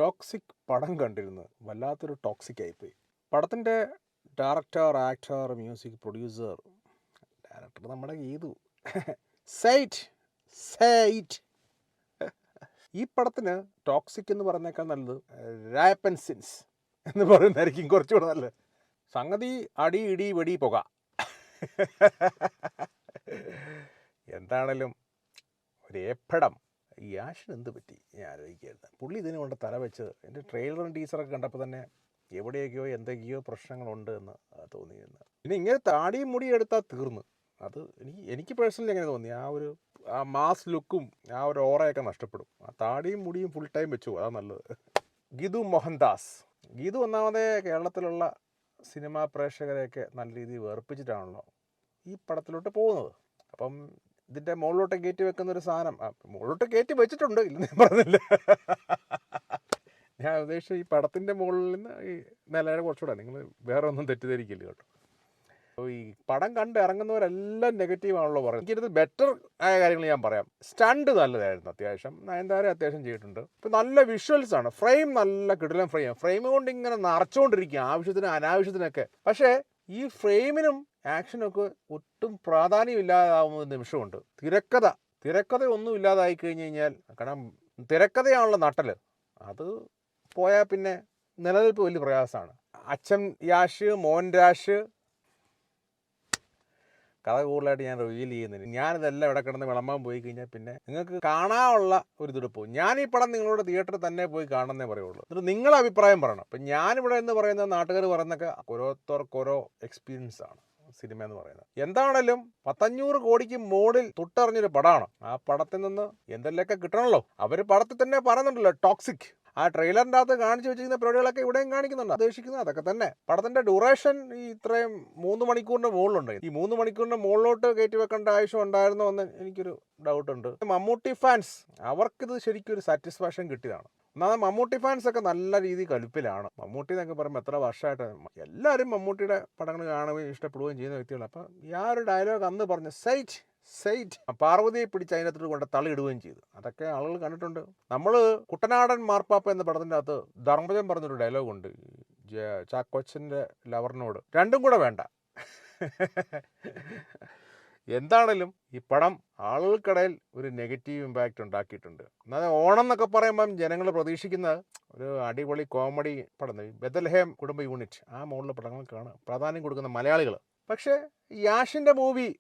Toxic പടം കണ്ടിരുന്നു. വല്ലാത്തൊരു ടോക്സിക് ആയിപ്പോയി. പടത്തിൻ്റെ director, actor, music producer, director നമ്മുടെ ഗീതു. സൈറ്റ് സൈറ്റ് ഈ പടത്തിന് ടോക്സിക് എന്ന് പറയുന്നേക്കാൾ നല്ലത് റാപ്പൻ സിൻസ് എന്ന് പറയുന്നതായിരിക്കും കുറച്ചുകൂടെ നല്ലത്. സംഗതി അടി ഇടി വെടി പുക. എന്താണേലും ഒരു ഏപ്പടം. ഈ ആഷിന് എന്ത് പറ്റി ഞാൻ ആലോചിക്കുകയായിരുന്നു. പുള്ളി ഇതിന് കൊണ്ട് തല വെച്ച് എൻ്റെ ട്രെയിലറും ടീച്ചറൊക്കെ കണ്ടപ്പോൾ തന്നെ എവിടെയൊക്കെയോ എന്തൊക്കെയോ പ്രശ്നങ്ങളുണ്ട് എന്ന് തോന്നിയിരുന്നു. പിന്നെ ഇങ്ങനെ താടിയും മുടി എടുത്താൽ തീർന്നു. അത് എനിക്ക് പേഴ്സണലി എങ്ങനെ തോന്നി, ആ മാസ് ലുക്കും ആ ഒരു ഓറയൊക്കെ നഷ്ടപ്പെടും. ആ താടിയും മുടിയും ഫുൾ ടൈം വെച്ചു, അതാണ് നല്ലത്. ഗീതു മോഹൻദാസ്. ഗീതു ഒന്നാമതേ കേരളത്തിലുള്ള സിനിമാ പ്രേക്ഷകരെയൊക്കെ നല്ല രീതിയിൽ വേർപ്പിച്ചിട്ടാണല്ലോ ഈ പടത്തിലോട്ട് പോകുന്നത്. അപ്പം ഇതിൻ്റെ മുകളിലോട്ട് കയറ്റി വെക്കുന്നൊരു സാധനം മുകളിലോട്ട് കയറ്റി വെച്ചിട്ടുണ്ട്, ഇല്ലെന്ന് ഞാൻ പറഞ്ഞില്ല. ഞാൻ ഉദ്ദേശിച്ച ഈ പടത്തിൻ്റെ മുകളിൽ നിന്ന് ഈ നിലയുടെ കുറച്ചുകൂടെ നിങ്ങൾ വേറെ ഒന്നും തെറ്റിദ്ധരിക്കില്ല കേട്ടോ. അപ്പോൾ ഈ പടം കണ്ട് ഇറങ്ങുന്നവരെല്ലാം നെഗറ്റീവാണല്ലോ പറയുന്നത്. എനിക്കിത് ബെറ്റർ ആയ കാര്യങ്ങൾ ഞാൻ പറയാം. സ്റ്റണ്ട് നല്ലതായിരുന്നു, അത്യാവശ്യം നയൻതാര അത്യാവശ്യം ചെയ്തിട്ടുണ്ട്. ഇപ്പം നല്ല വിഷ്വൽസ് ആണ്, ഫ്രെയിം നല്ല കിടിലൻ ഫ്രെയിം കൊണ്ട് ഇങ്ങനെ നിറച്ചുകൊണ്ടിരിക്കുക ആവശ്യത്തിന് അനാവശ്യത്തിനൊക്കെ. പക്ഷേ ഈ ഫ്രെയിമിനും ആക്ഷനൊക്കെ ഒട്ടും പ്രാധാന്യമില്ലാതാവുന്ന നിമിഷമുണ്ട്. തിരക്കഥ ഒന്നും ഇല്ലാതായി കഴിഞ്ഞ് കഴിഞ്ഞാൽ, കാരണം തിരക്കഥയാണല്ലോ നട്ടല്, അത് പോയാൽ പിന്നെ നിലനിൽപ്പ് വലിയ പ്രയാസമാണ്. അച്ഛൻ യാഷ്, മോൻ രാഷ് കഥ കൂടുതലായിട്ട് ഞാൻ റിവീൽ ചെയ്യുന്നില്ല. ഞാനിതെല്ലാം ഇവിടെ കിടന്ന് വിളമ്പാൻ പോയി കഴിഞ്ഞാൽ പിന്നെ നിങ്ങൾക്ക് കാണാനുള്ള ഒരു ഇതെടുപ്പോ. ഞാൻ ഈ പടം നിങ്ങളോട് തിയേറ്ററിൽ തന്നെ പോയി കാണുന്നേ പറയുള്ളൂ. എന്നിട്ട് നിങ്ങളുടെ അഭിപ്രായം പറയണം. അപ്പം ഞാനിവിടെ എന്ന് പറയുന്നത് നാട്ടുകാർ പറയുന്നൊക്കെ ഓരോരുത്തർക്കോരോ എക്സ്പീരിയൻസ് ആണ് സിനിമ എന്ന് പറയുന്നത്. എന്താണേലും 500 കോടിക്ക് മോഡിൽ തൊട്ടറിഞ്ഞൊരു പടമാണ്. ആ പടത്തിൽ നിന്ന് എന്തെങ്കിലുമൊക്കെ കിട്ടണമല്ലോ. അവർ പടത്തിൽ തന്നെ പറയുന്നുണ്ടല്ലോ ടോക്സിക്. ആ ട്രെയിലറിൻ്റെ അകത്ത് കാണിച്ചു വെച്ചിരിക്കുന്ന പരിപാടികളൊക്കെ ഇവിടെയും കാണിക്കുന്നുണ്ട്. ഉദ്ദേശിക്കുന്നത് അതൊക്കെ തന്നെ. പടത്തിൻ്റെ ഡ്യൂറേഷൻ ഈ ഇത്രയും 3 മണിക്കൂറിൻ്റെ മുകളിലുണ്ട്. ഈ 3 മണിക്കൂറിൻ്റെ മുകളിലോട്ട് കയറ്റി വെക്കേണ്ട ആവശ്യം ഉണ്ടായിരുന്നോ എന്ന് എനിക്കൊരു ഡൗട്ടുണ്ട്. മമ്മൂട്ടി ഫാൻസ് അവർക്കിത് ശരിക്കും ഒരു സാറ്റിസ്ഫാക്ഷൻ കിട്ടിയതാണ്. ഒന്നാമത് മമ്മൂട്ടി ഫാൻസ് ഒക്കെ നല്ല രീതിയിൽ കലുപ്പിലാണ്. മമ്മൂട്ടി എന്നൊക്കെ പറയുമ്പോൾ എത്ര വർഷമായിട്ട് എല്ലാവരും മമ്മൂട്ടിയുടെ പടങ്ങൾ കാണുകയും ഇഷ്ടപ്പെടുകയും ചെയ്യുന്ന വ്യക്തികളാണ്. അപ്പം ഈ ആ ഒരു ഡയലോഗ് അന്ന് പറഞ്ഞ സൈറ്റ് പാർവതിയെ പിടിച്ച് അതിനകത്തോട്ട് കൊണ്ട് തള്ളിയിടുകയും ചെയ്തു. അതൊക്കെ ആളുകൾ കണ്ടിട്ടുണ്ട്. നമ്മൾ കുട്ടനാടൻ മാർപ്പാപ്പ എന്ന പടത്തിൻ്റെ അകത്ത് ധർമ്മജൻ പറഞ്ഞൊരു ഡയലോഗുണ്ട് ചാക്കോച്ചൻ്റെ ലവറിനോട്, രണ്ടും കൂടെ വേണ്ട. എന്താണേലും ഈ പടം ആളുകൾക്കിടയിൽ ഒരു നെഗറ്റീവ് ഇമ്പാക്റ്റ് ഉണ്ടാക്കിയിട്ടുണ്ട്. എന്നാൽ ഓണം എന്നൊക്കെ പറയുമ്പം ജനങ്ങൾ പ്രതീക്ഷിക്കുന്ന ഒരു അടിപൊളി കോമഡി പടം, ബെത്തൽഹേം കുടുംബ യൂണിറ്റ് ആ മുകളിലെ പടങ്ങൾക്കാണ് പ്രാധാന്യം കൊടുക്കുന്ന മലയാളികൾ. പക്ഷേ യാഷിൻ്റെ മൂവി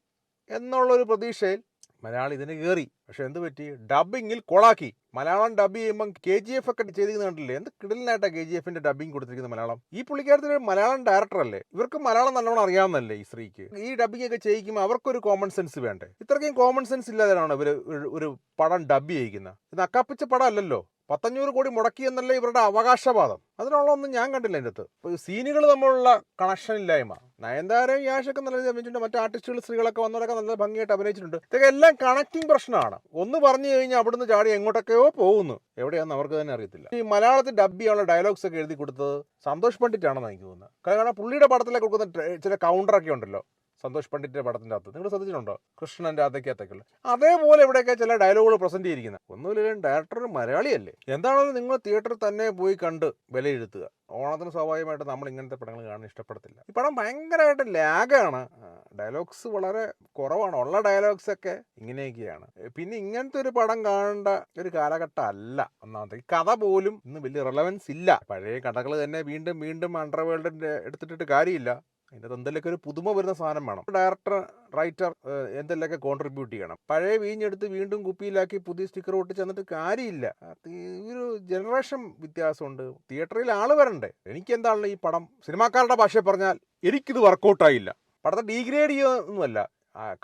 എന്നുള്ളൊരു പ്രതീക്ഷയിൽ മലയാളി ഇതിന് കയറി. പക്ഷെ എന്ത് പറ്റി, ഡബിങ്ങിൽ കൊളാക്കി. മലയാളം ഡബ് ചെയ്യുമ്പം KGF ഒക്കെ ചെയ്തിരിക്കുന്ന കണ്ടില്ലേ, എന്ത് കിടലിനായിട്ടാണ് KGFന്റെ ഡബിങ് കൊടുത്തിരിക്കുന്ന മലയാളം. ഈ പുള്ളിക്കാരത്തിന് മലയാളം ഡയറക്ടർ അല്ലേ, ഇവർക്ക് മലയാളം നല്ലോണം അറിയാവുന്നല്ലേ ഈ സ്ത്രീക്ക്. ഈ ഡബിങ് ഒക്കെ ചെയ്യിക്കുമ്പോൾ അവർക്കൊരു കോമൺ സെൻസ് വേണ്ടേ? ഇത്രയ്ക്കും കോമൺ സെൻസ് ഇല്ലാതെയാണോ ഇവർ ഒരു പടം ഡബ് ചെയ്യിക്കുന്നത്? ഇത് അക്കാപ്പിച്ച പടം അല്ലല്ലോ. 500 കോടി മുടക്കി എന്നല്ലേ ഇവരുടെ അവകാശവാദം. അതിനുള്ളതൊന്നും ഞാൻ കണ്ടില്ല എൻ്റെ അടുത്ത്. ഇപ്പോൾ സീനുകൾ തമ്മിലുള്ള കണക്ഷൻ ഇല്ലായ്മ. നയൻതാരയും യാഷൊക്കെ നല്ല രീതിയിൽ അഭിനയിച്ചിട്ടുണ്ട്. മറ്റു ആർട്ടിസ്റ്റുകൾ സ്ത്രീകളൊക്കെ വന്നവരൊക്കെ നല്ല ഭംഗിയായിട്ട് അഭിനയിച്ചിട്ടുണ്ട്. ഇതൊക്കെ എല്ലാം കണക്റ്റിംഗ് പ്രശ്നമാണ്. ഒന്ന് പറഞ്ഞു കഴിഞ്ഞാൽ അവിടുന്ന് ചാടി എങ്ങോട്ടൊക്കെയോ പോകുന്നു, എവിടെയാണെന്ന് അവർക്ക് തന്നെ അറിയത്തില്ല. ഈ മലയാളത്തിൽ ഡബ് ചെയ്യാനുള്ള ഡയലോഗ്സ് ഒക്കെ എഴുതി കൊടുത്തത് സന്തോഷ് പണ്ഡിറ്റാണെന്ന് എനിക്ക് തോന്നുന്നത്. കാരണം പുള്ളിയുടെ പടത്തിലേക്ക് കൊടുക്കുന്ന ചില കൗണ്ടറൊക്കെ ഉണ്ടല്ലോ സന്തോഷ് പണ്ഡിറ്റിന്റെ പടത്തിൻ്റെ അകത്ത്, നിങ്ങൾ ശ്രദ്ധിച്ചിട്ടുണ്ടോ? കൃഷ്ണൻ്റെ അതൊക്കെയത്തേക്കുള്ള അതേപോലെ ഇവിടെയൊക്കെ ചില ഡയലോഗുകൾ പ്രസന്റ് ചെയ്തിരിക്കുന്നത്. ഒന്നുമില്ല, ഡയറക്ടർ മലയാളിയല്ലേ. എന്താണെങ്കിലും നിങ്ങൾ തിയേറ്ററിൽ തന്നെ പോയി കണ്ട് വിലയിരുത്തുക. ഓണത്തിന് സ്വാഭാവികമായിട്ട് നമ്മൾ ഇങ്ങനത്തെ പടങ്ങൾ കാണാൻ ഇഷ്ടപ്പെടത്തില്ല. ഈ പടം ഭയങ്കരമായിട്ട് ലാഗാണ്, ഡയലോഗ്സ് വളരെ കുറവാണ്, ഉള്ള ഡയലോഗ്സ് ഒക്കെ ഇങ്ങനെയൊക്കെയാണ്. പിന്നെ ഇങ്ങനത്തെ ഒരു പടം കാണേണ്ട ഒരു കാലഘട്ടം അല്ല. ഒന്നാമത്തെ ഈ കഥ പോലും ഇന്ന് വലിയ റെലവൻസ് ഇല്ല. പഴയ കഥകൾ തന്നെ വീണ്ടും അണ്ടർവേൾഡിന്റെ എടുത്തിട്ടിട്ട് കാര്യമില്ല. അതിൻ്റെ എന്തെങ്കിലുമൊക്കെ ഒരു പുതുമ വരുന്ന സാധനം വേണം. ഡയറക്ടർ, റൈറ്റർ എന്തെങ്കിലുമൊക്കെ കോൺട്രിബ്യൂട്ട് ചെയ്യണം. പഴയ വീഞ്ഞെടുത്ത് വീണ്ടും കുപ്പിയിലാക്കി പുതിയ സ്റ്റിക്കർ ഒട്ടിച്ച് എന്നിട്ട് കാര്യമില്ല. ഒരു ജനറേഷൻ വ്യത്യാസമുണ്ട്. തിയേറ്ററിൽ ആൾ വരണ്ടേ. എനിക്കെന്താണല്ലോ ഈ പടം സിനിമാക്കാരുടെ ഭാഷയിൽ പറഞ്ഞാൽ എനിക്കിത് വർക്കൗട്ടായില്ല. പടത്തെ ഡീഗ്രേഡ് ചെയ്യുന്നൊന്നുമല്ല,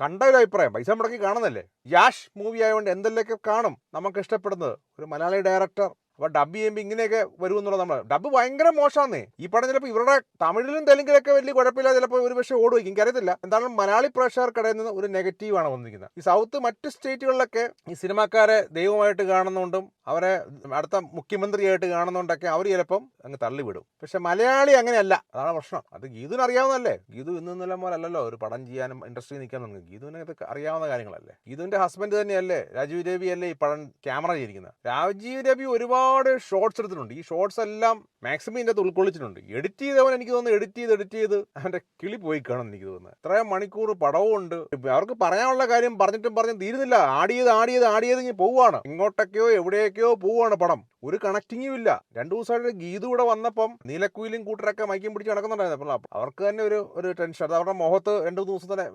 കണ്ട ഒരു അഭിപ്രായം. പൈസ മുടക്കി കാണുന്നല്ലേ. യാഷ് മൂവി ആയതുകൊണ്ട് എന്തെങ്കിലുമൊക്കെ കാണും നമുക്ക് ഇഷ്ടപ്പെടുന്നത്. ഒരു മലയാളി ഡയറക്ടർ അപ്പോൾ ഡബ് ചെയ്യുമ്പോൾ ഇങ്ങനെയൊക്കെ വരുമെന്നുള്ളത്. നമ്മൾ ഡബ് ഭയങ്കര മോശമാണെന്നേ. ഈ പടം ചിലപ്പോൾ ഇവരുടെ തമിഴിലും തെലുങ്കിലൊക്കെ വലിയ കുഴപ്പമില്ല, ചിലപ്പോൾ ഒരു പക്ഷേ ഓടുവയ്ക്കും, എനിക്കറിയത്തില്ല. എന്താണ് മലയാളി പ്രേക്ഷകർക്കിടയിൽ നിന്ന് ഒരു നെഗറ്റീവാണ് വന്നിരിക്കുന്നത്. ഈ സൗത്ത് മറ്റ് സ്റ്റേറ്റുകളിലൊക്കെ ഈ സിനിമാക്കാരെ ദൈവമായിട്ട് കാണുന്നതുകൊണ്ടും അവരെ അടുത്ത മുഖ്യമന്ത്രിയായിട്ട് കാണുന്നതുകൊണ്ടൊക്കെ അവർ ചിലപ്പം അങ്ങ് തള്ളിവിടും. പക്ഷെ മലയാളി അങ്ങനെയല്ല, അതാണ് പ്രശ്നം. അത് ഗീതുവിന് അറിയാവുന്നതല്ലേ. ഗീതു ഇന്നലെ പോലല്ലോ ഒരു പടം ചെയ്യാനും ഇൻഡസ്ട്രി നിൽക്കാൻ തുടങ്ങി. ഗീതുവിന് ഇതൊക്കെ അറിയാവുന്ന കാര്യങ്ങളല്ലേ. ഗീതുവിൻ്റെ ഹസ്ബൻഡ് തന്നെയല്ലേ, രാജീവ് രവി അല്ലേ ഈ പടം ക്യാമറ ചെയ്തിരിക്കുന്നത്. രാജീവ് രവി ഒരുപാട് ഒരുപാട് ഷോർട്സ് എടുത്തിട്ടുണ്ട്. ഈ ഷോർട്സ് എല്ലാം മാക്സിമം ഇതിൻ്റെ അകത്ത് ഉൾക്കൊള്ളിച്ചിട്ടുണ്ട്. എഡിറ്റ് ചെയ്തവൻ എനിക്ക് തോന്നുന്നു എഡിറ്റ് ചെയ്ത് അവൻ്റെ കിളി പോയി കാണും എനിക്ക് തോന്നുന്നത്. ഇത്രയും മണിക്കൂർ പടവും ഉണ്ട്. അവർക്ക് പറയാനുള്ള കാര്യം പറഞ്ഞും തീരുന്നില്ല. ആഡ് ചെയ്ത് ഇങ്ങനെ പോവുകയാണ്. ഇങ്ങോട്ടൊക്കെയോ എവിടെയൊക്കെയോ പോവുകയാണ് പടം. ഒരു കണക്റ്റിങ്ങും ഇല്ല. 2 ദിവസമായിട്ട് ഗീതു കൂടെ വന്നപ്പം നീലക്കുയിലും കൂട്ടരൊക്കെ മൈക്കും പിടിച്ച് നടക്കുന്നുണ്ടായിരുന്നു. അപ്പോൾ അവർക്ക് തന്നെ ഒരു ടെൻഷൻ. അത് അവരുടെ മുഖത്ത് 2 ദിവസം തന്നെ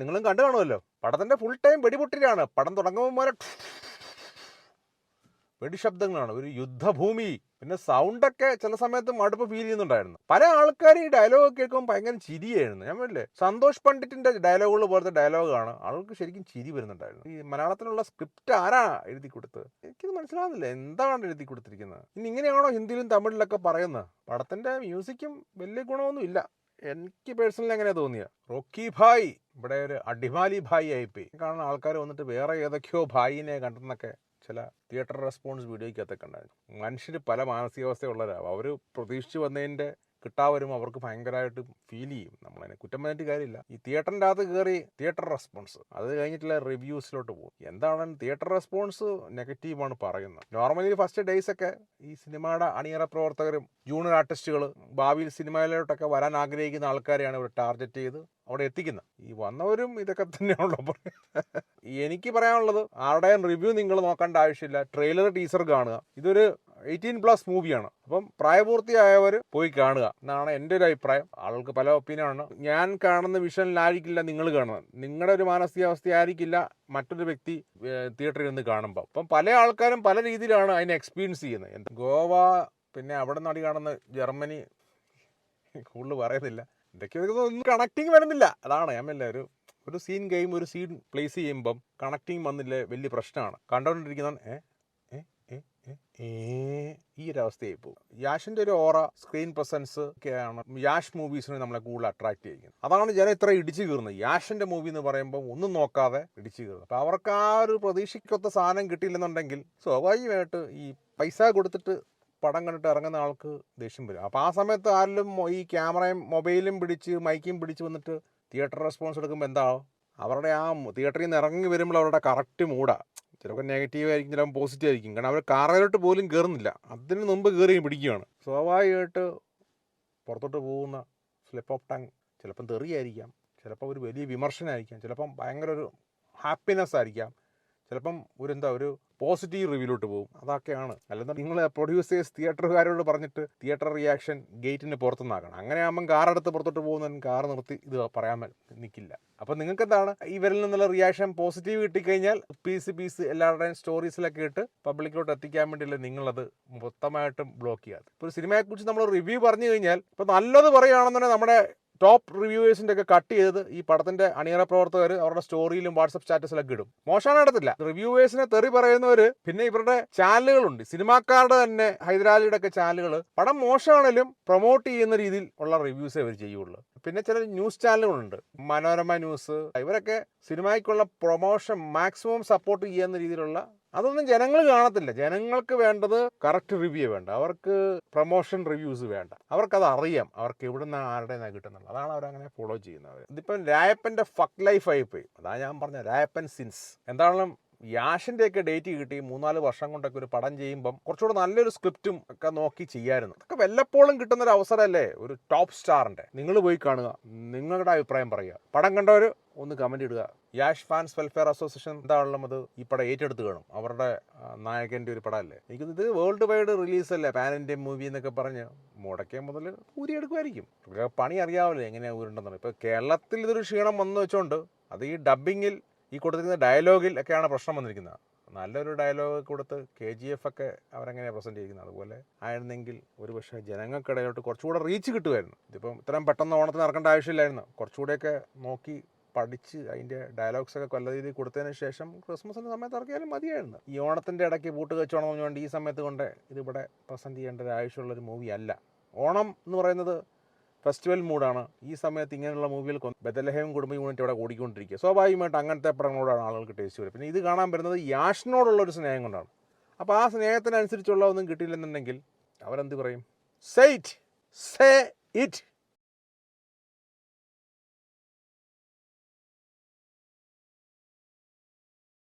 നിങ്ങളും കണ്ടു കാണുമല്ലോ. പടത്തിന്റെ ഫുൾ ടൈം വെടിപൊട്ടിലാണ്. പടം തുടങ്ങുമ്പോൾ വെടിശബ്ദങ്ങളാണ്, ഒരു യുദ്ധഭൂമി. പിന്നെ സൗണ്ടൊക്കെ ചില സമയത്ത് മടുപ്പ് ഫീൽ ചെയ്യുന്നുണ്ടായിരുന്നു. പല ആൾക്കാരും ഈ ഡയലോഗ് കേൾക്കുമ്പോൾ ഭയങ്കര ചിരിയായിരുന്നു. ഞാൻ പറയില്ലേ, സന്തോഷ് പണ്ഡിറ്റിന്റെ ഡയലോഗുകൾ പോലത്തെ ഡയലോഗാണ്. ആൾക്ക് ശരിക്കും ചിരി വരുന്നുണ്ടായിരുന്നു. ഈ മലയാളത്തിലുള്ള സ്ക്രിപ്റ്റ് ആരാ എഴുതി കൊടുത്തത് എനിക്കത് മനസ്സിലാവുന്നില്ല. എന്താണ് എഴുതി കൊടുത്തിരിക്കുന്നത്? ഇനി ഇങ്ങനെയാണോ ഹിന്ദിയിലും തമിഴിലൊക്കെ പറയുന്നത്? പടത്തിന്റെ മ്യൂസിക്കും വലിയ ഗുണമൊന്നും ഇല്ല. എനിക്ക് പേഴ്സണലി അങ്ങനെ തോന്നിയ. റോക്കി ഭായ് ഇവിടെ ഒരു അടിമാലി ഭായി ആയിപ്പോയി. കാണുന്ന ആൾക്കാർ വന്നിട്ട് വേറെ ഏതൊക്കെയോ ഭായിനെ കണ്ടെന്നൊക്കെ ചില തിയേറ്റർ റെസ്പോൺസ് വീഡിയോയ്ക്കകത്തൊക്കെ ഉണ്ടായിരുന്നു. മനുഷ്യർ പല മാനസികാവസ്ഥയുള്ളവരാവും. അവർ പ്രതീക്ഷിച്ച് വന്നതിൻ്റെ കിട്ടാവരും അവർക്ക് ഭയങ്കരമായിട്ട് ഫീൽ ചെയ്യും. നമ്മളതിനെ കുറ്റം പറഞ്ഞിട്ട് കാര്യമില്ല. ഈ തിയേറ്ററിൻ്റെ അകത്ത് കയറി തിയേറ്റർ റെസ്പോൺസ്, അത് കഴിഞ്ഞിട്ടുള്ള റിവ്യൂസിലോട്ട് പോകും. എന്താണ് തിയേറ്റർ റെസ്പോൺസ് നെഗറ്റീവാണ് പറയുന്നത്. നോർമലി ഫസ്റ്റ് ഡേയ്സ് ഒക്കെ ഈ സിനിമയുടെ അണിയറ പ്രവർത്തകരും ജൂനിയർ ആർട്ടിസ്റ്റുകൾ ഭാവിയിൽ സിനിമയിലോട്ടൊക്കെ വരാൻ ആഗ്രഹിക്കുന്ന ആൾക്കാരെയാണ് ഇവർ ടാർഗറ്റ് ചെയ്ത് അവിടെ എത്തിക്കുന്നത്. ഈ വന്നവരും ഇതൊക്കെ തന്നെയാണല്ലോ പറയുന്നത്. എനിക്ക് പറയാനുള്ളത്, ആരുടെയും റിവ്യൂ നിങ്ങൾ നോക്കേണ്ട ആവശ്യമില്ല. ട്രെയിലർ ടീസർ കാണുക. ഇതൊരു 18+ മൂവിയാണ്. അപ്പം പ്രായപൂർത്തിയായവർ പോയി കാണുക എന്നാണ് എൻ്റെ ഒരു അഭിപ്രായം. ആൾക്ക് പല ഒപ്പീനിയനാണ്. ഞാൻ കാണുന്ന വിഷനിലായിരിക്കില്ല നിങ്ങൾ കാണുന്നത്. നിങ്ങളുടെ ഒരു മാനസികാവസ്ഥയായിരിക്കില്ല മറ്റൊരു വ്യക്തി തിയേറ്ററിൽ നിന്ന് കാണുമ്പോൾ. അപ്പം പല ആൾക്കാരും പല രീതിയിലാണ് അതിനെ എക്സ്പീരിയൻസ് ചെയ്യുന്നത്. ഗോവ, പിന്നെ അവിടെ നടി കാണുന്ന ജർമ്മനി, കൂടുതൽ പറയുന്നില്ല. ഒന്നും കണക്റ്റിങ് വരുന്നില്ല. അതാണ് ഞാൻ ഒരു സീൻ ഗെയിം, ഒരു സീൻ പ്ലേസ് ചെയ്യുമ്പം കണക്റ്റിങ് വന്നില്ലേ വലിയ പ്രശ്നമാണ്. കണ്ടുകൊണ്ടിരിക്കുന്ന ഈ ഒരു അവസ്ഥയായി പോകും. യാഷിന്റെ ഒരു ഓറ, സ്ക്രീൻ പ്രസൻസ് ഒക്കെയാണ് യാഷ് മൂവീസിനെ നമ്മളെ കൂടുതൽ അട്രാക്ട് ചെയ്യുന്നത്. അതാണ് ജനം ഇത്ര ഇടിച്ചു കീറുന്നത്. യാഷിന്റെ മൂവി എന്ന് പറയുമ്പോൾ ഒന്നും നോക്കാതെ ഇടിച്ചു കീറുന്നത്. അപ്പോൾ അവർക്ക് ആ ഒരു പ്രതീക്ഷിക്കൊത്ത സാധനം കിട്ടിയില്ലെന്നുണ്ടെങ്കിൽ സ്വാഭാവികമായിട്ട് ഈ പൈസ കൊടുത്തിട്ട് പടം കണ്ടിട്ട് ഇറങ്ങുന്ന ആൾക്ക് ദേഷ്യം വരും. അപ്പോൾ ആ സമയത്ത് ആരെങ്കിലും ഈ ക്യാമറയും മൊബൈലും പിടിച്ച് മൈക്കും പിടിച്ച് വന്നിട്ട് തിയേറ്റർ റെസ്പോൺസ് എടുക്കുമ്പോൾ എന്താവും? അവരുടെ ആ തിയേറ്ററിൽ നിന്ന് ഇറങ്ങി വരുമ്പോൾ അവരുടെ കറക്റ്റ് മൂടാ. ചിലപ്പോൾ നെഗറ്റീവ് ആയിരിക്കും, ചിലപ്പോൾ പോസിറ്റീവ് ആയിരിക്കും. കാരണം അവർ കാറിലോട്ട് പോലും കയറുന്നില്ല, അതിന് മുമ്പ് കയറി പിടിക്കുകയാണ്. സ്വാഭാവികമായിട്ട് പുറത്തോട്ട് പോകുന്ന സ്ലിപ്പ് ഓഫ് ടങ് ചിലപ്പം തെറിയായിരിക്കാം, ചിലപ്പോൾ ഒരു വലിയ വിമർശനമായിരിക്കാം, ചിലപ്പം ഭയങ്കര ഒരു ഹാപ്പിനെസ് ആയിരിക്കാം, ചിലപ്പം ഒരു പോസിറ്റീവ് റിവ്യൂലോട്ട് പോകും. അതൊക്കെയാണ്. അല്ലെന്ന് നിങ്ങൾ പ്രൊഡ്യൂസേഴ്സ് തിയേറ്ററുകാരോട് പറഞ്ഞിട്ട് തിയേറ്റർ റിയാക്ഷൻ ഗേറ്റിന് പുറത്തുനിന്നാക്കണം. അങ്ങനെ ആകുമ്പം കാറെടുത്ത് പുറത്തോട്ട് പോകുന്നവൻ കാർ നിർത്തി ഇത് പറയാൻ നിൽക്കില്ല. അപ്പം നിങ്ങൾക്ക് എന്താണ്, ഇവരിൽ നിന്നുള്ള റിയാക്ഷൻ പോസിറ്റീവ് കിട്ടിക്കഴിഞ്ഞാൽ പീസ് എല്ലാവരുടെയും സ്റ്റോറീസിലൊക്കെ ഇട്ട് പബ്ലിക്കിലോട്ട് എത്തിക്കാൻ വേണ്ടിയില്ല നിങ്ങളത് മൊത്തമായിട്ടും ബ്ലോക്ക് ചെയ്യാതെ. ഇപ്പോൾ ഒരു സിനിമയെക്കുറിച്ച് നമ്മൾ റിവ്യൂ പറഞ്ഞു കഴിഞ്ഞാൽ, ഇപ്പോൾ നല്ലത് പറയുകയാണെന്നുണ്ടെങ്കിൽ നമ്മുടെ ടോപ്പ് റിവ്യൂവേഴ്സിൻ്റെ ഒക്കെ കട്ട് ചെയ്ത് ഈ പടത്തിന്റെ അണിയറ പ്രവർത്തകർ അവരുടെ സ്റ്റോറിയിലും വാട്സപ്പ് സ്റ്റാറ്റസിലൊക്കെ ഇടും. മോശമാണ് എടുത്തില്ല. റിവ്യൂവേഴ്സിനെ തെറി പറയുന്നവർ പിന്നെ ഇവരുടെ ചാനലുകളുണ്ട്. സിനിമാക്കാരുടെ തന്നെ ഹൈദരാലിയുടെ ഒക്കെ ചാനലുകൾ പടം മോശമാണെങ്കിലും പ്രൊമോട്ട് ചെയ്യുന്ന രീതിയിൽ ഉള്ള റിവ്യൂസേ അവർ ചെയ്യുള്ളൂ. പിന്നെ ചില ന്യൂസ് ചാനലുകളുണ്ട്, മനോരമ ന്യൂസ്, ഇവരൊക്കെ സിനിമയ്ക്കുള്ള പ്രൊമോഷൻ മാക്സിമം സപ്പോർട്ട് ചെയ്യുന്ന രീതിയിലുള്ള, അതൊന്നും ജനങ്ങൾ കാണത്തില്ല. ജനങ്ങൾക്ക് വേണ്ടത് കറക്റ്റ് റിവ്യൂ വേണ്ട, അവർക്ക് പ്രൊമോഷൻ റിവ്യൂസ് വേണ്ട. അവർക്കത് അറിയാം, അവർക്ക് എവിടുന്ന് ആരുടേന്നാണ് കിട്ടുന്നുള്ളത്. അതാണ് അവരങ്ങനെ ഫോളോ ചെയ്യുന്നത്. ഇതിപ്പം രായപ്പൻ്റെ ഫക്ക് ലൈഫ് ആയിപ്പോയി. അതാണ് ഞാൻ പറഞ്ഞ രായപ്പൻ സിൻസ്. എന്താണെങ്കിലും യാഷിൻ്റെ ഒക്കെ ഡേറ്റ് കിട്ടി 3-4 വർഷം കൊണ്ടൊക്കെ ഒരു പടം ചെയ്യുമ്പം കുറച്ചുകൂടെ നല്ലൊരു സ്ക്രിപ്റ്റും ഒക്കെ നോക്കി ചെയ്യാമായിരുന്നു. അതൊക്കെ വല്ലപ്പോഴും കിട്ടുന്നൊരു അവസരമല്ലേ ഒരു ടോപ്പ് സ്റ്റാറിൻ്റെ. നിങ്ങൾ പോയി കാണുക, നിങ്ങളുടെ അഭിപ്രായം പറയുക. പടം കണ്ടവർ ഒന്ന് കമൻറ്റ് ഇടുക. യാഷ് ഫാൻസ് വെൽഫെയർ അസോസിയേഷൻ എന്താണല്ലോ അത് ഈ പടം ഏറ്റെടുത്ത് കാണും. അവരുടെ നായകൻ്റെ ഒരു പടമല്ലേ. ഇത് വേൾഡ് വൈഡ് റിലീസല്ലേ, പാൻ ഇന്ത്യൻ മൂവി എന്നൊക്കെ പറഞ്ഞ് മുടക്കിയ മുതൽ ഊരിയെടുക്കുമായിരിക്കും. പണി അറിയാമല്ലോ എങ്ങനെയാണ് ഊരുണ്ടെന്നുള്ളത്. ഇപ്പോൾ കേരളത്തിൽ ഇതൊരു ക്ഷീണം വന്നു വെച്ചോണ്ട് അത് ഈ ഡബ്ബിങ്ങിൽ ഈ കൊടുത്തിരിക്കുന്ന ഡയലോഗിൽ ഒക്കെയാണ് പ്രശ്നം വന്നിരിക്കുന്നത്. നല്ലൊരു ഡയലോഗ് കൊടുത്ത് KGF ഒക്കെ അവരെങ്ങനെയാണ് പ്രസൻറ്റ് ചെയ്യുന്നത്, അതുപോലെ ആയിരുന്നെങ്കിൽ ഒരു പക്ഷേ ജനങ്ങൾക്കിടയിലോട്ട് കുറച്ചുകൂടെ റീച്ച് കിട്ടുമായിരുന്നു. ഇതിപ്പം ഇത്രയും പെട്ടെന്ന് ഓണത്തിന് ഇറക്കേണ്ട ആവശ്യമില്ലായിരുന്നു. കുറച്ചുകൂടെയൊക്കെ നോക്കി പഠിച്ച് അതിൻ്റെ ഡയലോഗ്സൊക്കെ കൊല്ല രീതിയിൽ കൊടുത്തതിന് ശേഷം ക്രിസ്മസിൻ്റെ സമയത്ത് ഇറക്കിയാലും മതിയായിരുന്നു. ഈ ഓണത്തിൻ്റെ ഇടയ്ക്ക് പൂട്ട് കച്ചവടം പറഞ്ഞുകൊണ്ട് ഈ സമയത്ത് കൊണ്ട് ഇതിവിടെ പ്രസൻറ്റ് ചെയ്യേണ്ട ഒരു ആവശ്യമുള്ളൊരു മൂവി അല്ല. ഓണം എന്ന് പറയുന്നത് ഫെസ്റ്റിവൽ മൂഡാണ്. ഈ സമയത്ത് ഇങ്ങനെയുള്ള മൂവികൾ ബെത്തലഹേം കുടുംബ യൂണിറ്റ് ഇവിടെ ഓടിക്കൊണ്ടിരിക്കുക. സ്വാഭാവികമായിട്ട് അങ്ങനത്തെ പടങ്ങളോടാണ് ആളുകൾക്ക് ടേസ്റ്റ് വരും. പിന്നെ ഇത് കാണാൻ വരുന്നത് യാഷിനോടുള്ളൊരു സ്നേഹം കൊണ്ടാണ്. അപ്പോൾ ആ സ്നേഹത്തിനനുസരിച്ചുള്ള ഒന്നും കിട്ടിയില്ലെന്നുണ്ടെങ്കിൽ അവരെന്ത് പറയും? Say it.